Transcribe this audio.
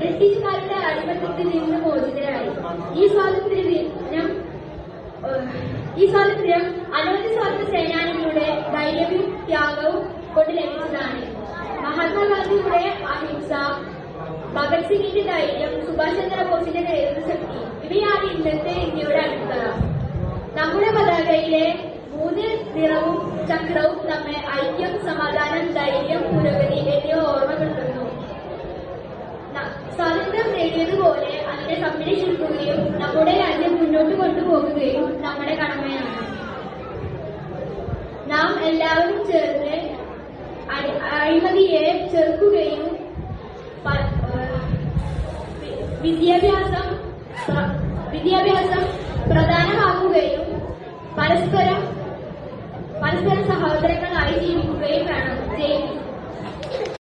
ബ്രിട്ടീഷുകാരുടെ അടിമത്തത്തിൽ നിന്ന് മോചിതരായി. ഈ സ്വാതന്ത്ര്യം അനവധി സ്വാതന്ത്ര്യ സേനാനികളുടെ ധൈര്യവും ത്യാഗവും കൊണ്ട് ലഭിച്ചതാണ്. മഹാത്മാഗാന്ധിയുടെ അഹിംസ, ഭഗത് സിംഗിന്റെ ധൈര്യം, സുഭാഷ് ചന്ദ്രബോസിന്റെ നേതൃശക്തി ഇവയാണ് ഇന്നത്തെ ഇന്ത്യയുടെ അടിത്തറ. നമ്മുടെ പതാകയിലെ 3 നിറവും ചക്രവും നമ്മെ ഐക്യം, സമാധാനം, ധൈര്യം, പുരോഗതി എന്നിവ ഓർമ്മപ്പെടുത്തുന്നു. സ്വാതന്ത്ര്യം നേടിയതുപോലെ അതിനെ സംരക്ഷിക്കുകയും നമ്മുടെ രാജ്യം മുന്നോട്ട് കൊണ്ടുപോകുകയും നമ്മുടെ കടമയാണ്. നാം എല്ലാവരും ചേർന്ന് അഴിമതിയെ ചെറുക്കുകയും വിദ്യാഭ്യാസം പ്രധാനമാക്കുകയും പരസ്പരം സഹോദരങ്ങൾ